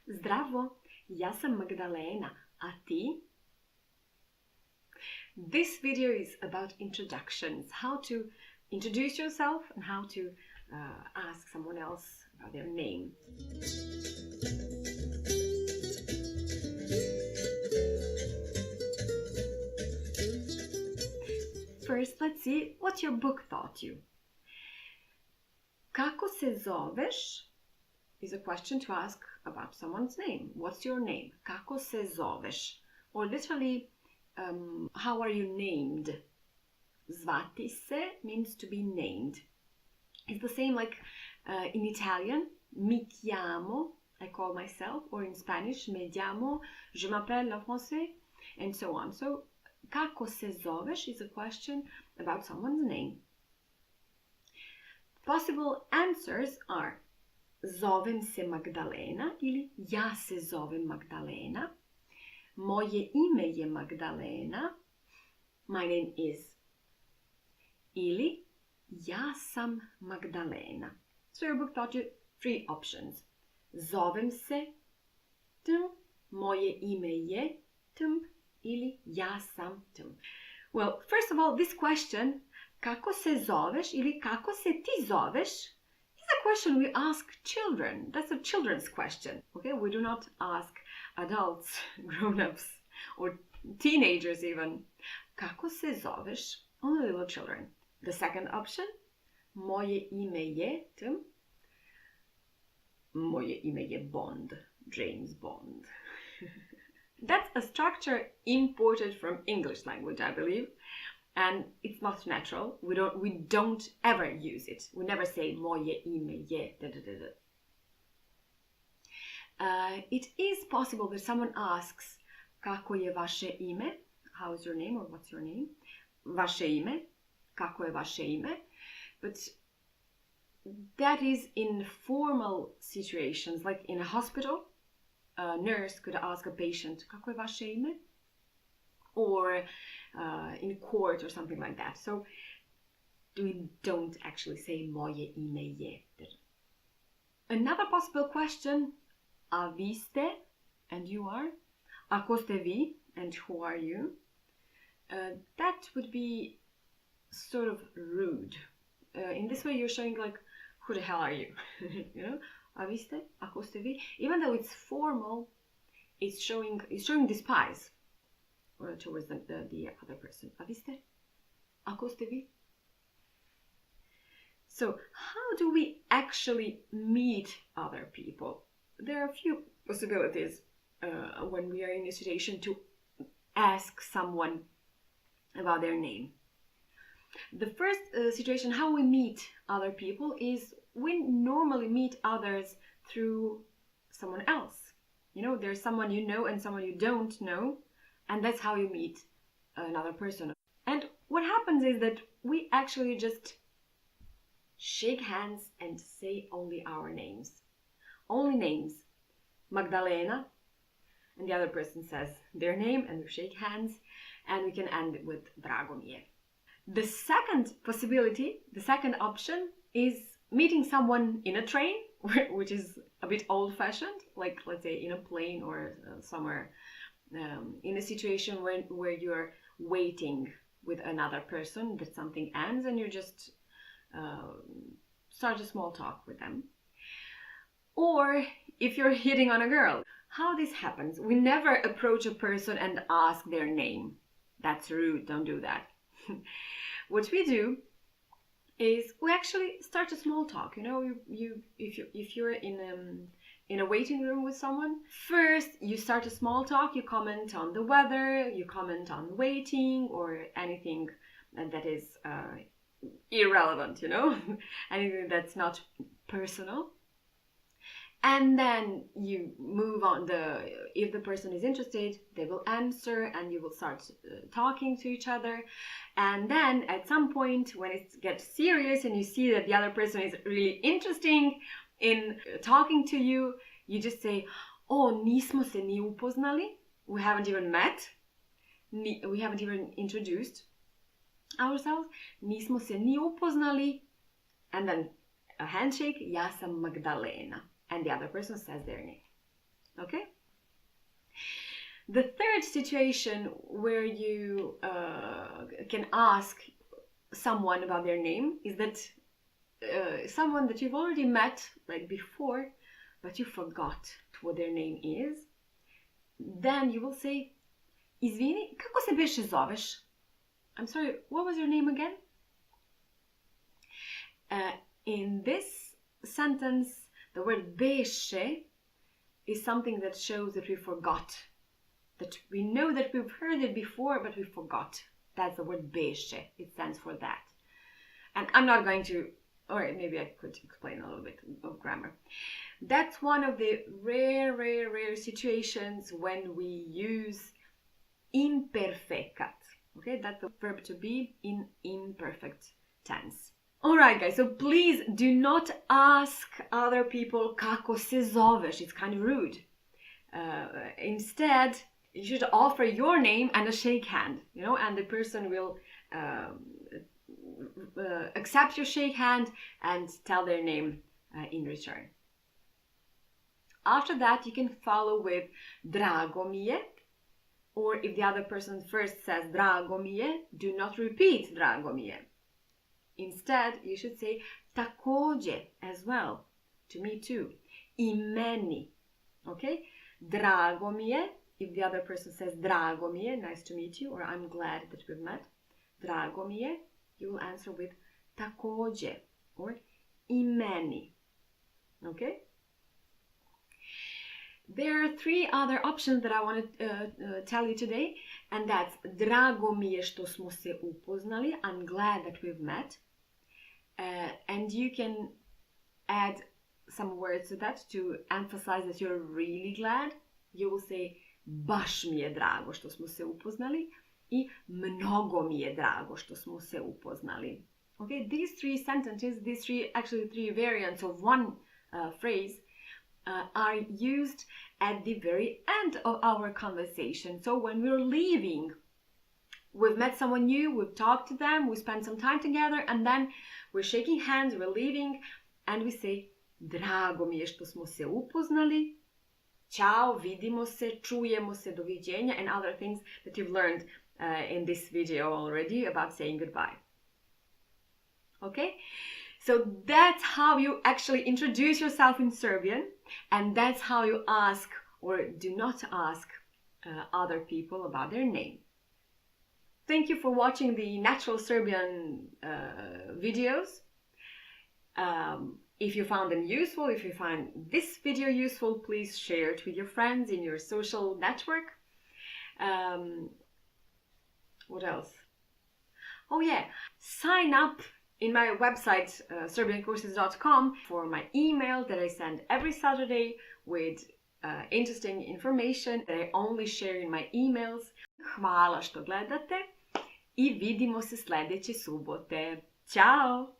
Zdravo, ja sam Magdalena, a ti? This video is about introductions, how to introduce yourself and how to ask someone else about their name. First, let's see what your book taught you. Kako se zoveš is a question to ask about someone's name. What's your name? Kako se zoveš? Or literally, how are you named? Zvati se means to be named. It's the same like in Italian, mi chiamo, I call myself, or in Spanish, me llamo, je m'appelle en français, and so on. So, kako se zoveš is a question about someone's name. Possible answers are zovem se Magdalena ili ja se zovem Magdalena. Moje ime je Magdalena. My name is. Ili ja sam Magdalena. So your book taught you three options. Zovem se tum, moje ime je tum, ili ja sam tum. Well, first of all, this question, kako se zoveš ili kako se ti zoveš, is a question we ask children. That's a children's question. Okay, we do not ask adults, grown-ups, or teenagers even. Kako se zoveš? Only little children. The second option, moje ime je tum. Moje ime je Bond, James Bond. That's a structure imported from English language, I believe, and it's not natural. We don't ever use it. We never say moje ime je da da da da. It is possible that someone asks kako je vaše ime? How is your name or what's your name? Vaše ime? Kako je vaše ime? But that is in formal situations, like in a hospital. A nurse could ask a patient, kako je vaše ime? Or in court or something like that. So we don't actually say moje ime je. Another possible question, a vi ste, and you are. Ako ste vi, and who are you? That would be sort of rude. In this way, you're showing like, who the hell are you? You know, a vi ste, ako ste vi. Even though it's formal, it's showing despise towards the other person. A vi ste, ako ste vi. So, how do we actually meet other people? There are a few possibilities when we are in a situation to ask someone about their name. The first situation, how we meet other people, is we normally meet others through someone else. You know, there's someone you know and someone you don't know, and that's how you meet another person. And what happens is that we actually just shake hands and say only our names. Only names. Magdalena, and the other person says their name, and we shake hands, and we can end it with Drago mi je. The second possibility, the second option, is meeting someone in a train, which is a bit old-fashioned, like let's say in a plane or somewhere in a situation where you're waiting with another person, that something ends and you just start a small talk with them. Or if you're hitting on a girl. How this happens? We never approach a person and ask their name. That's rude, don't do that. What we do is we actually start a small talk. You know, if you're in a waiting room with someone, first you start a small talk. You comment on the weather, you comment on waiting, or anything that is irrelevant. You know, anything that's not personal. And then you move on. If the person is interested, they will answer and you will start talking to each other. And then at some point when it gets serious and you see that the other person is really interesting in talking to you, you just say, oh, nismo se ni upoznali. We haven't even met. We haven't even introduced ourselves. Nismo se ni upoznali. And then a handshake, ja sam Magdalena. And the other person says their name. Okay? The third situation where you can ask someone about their name is that someone that you've already met like before, but you forgot what their name is. Then you will say, Izvini, kako se beše zoveš? I'm sorry, what was your name again? In this sentence, the word beše is something that shows that we forgot. That we know that we've heard it before, but we forgot. That's the word beše. It stands for that. And I'm not going to, or maybe I could explain a little bit of grammar. That's one of the rare situations when we use imperfecat. Okay, that's the verb to be in imperfect tense. Alright guys, so please do not ask other people kako se zoveš. It's kind of rude. Instead, you should offer your name and a shake hand, you know, and the person will accept your shake hand and tell their name in return. After that, you can follow with drago mi je, or if the other person first says drago mi je, do not repeat drago mi je. Instead, you should say takođe as well, to me too, I meni, okay? Drago mi je, if the other person says drago mi je, nice to meet you, or I'm glad that we've met, drago mi je, you will answer with takođe, or I meni, okay? There are three other options that I want to tell you today, and that's drago mi je što smo se upoznali, I'm glad that we've met. And you can add some words to that to emphasize that you're really glad. You will say baš mi je drago što smo se upoznali I mnogo mi je drago što smo se upoznali. Okay, these three sentences, actually three variants of one phrase are used at the very end of our conversation. So when we're leaving, we've met someone new, we've talked to them, we spent some time together, and then we're shaking hands, we're leaving, and we say, drago mi je što smo se upoznali, ciao, vidimo se, čujemo se, doviđenja, and other things that you've learned in this video already about saying goodbye. Okay? So that's how you actually introduce yourself in Serbian, and that's how you ask or do not ask other people about their name. Thank you for watching the Natural Serbian videos. If you found them useful, if you find this video useful, please share it with your friends in your social network. What else? Oh yeah, sign up in my website, serbiancourses.com, for my email that I send every Saturday with interesting information that I only share in my emails. Hvala što gledate I vidimo se sljedeće subote. Ćao!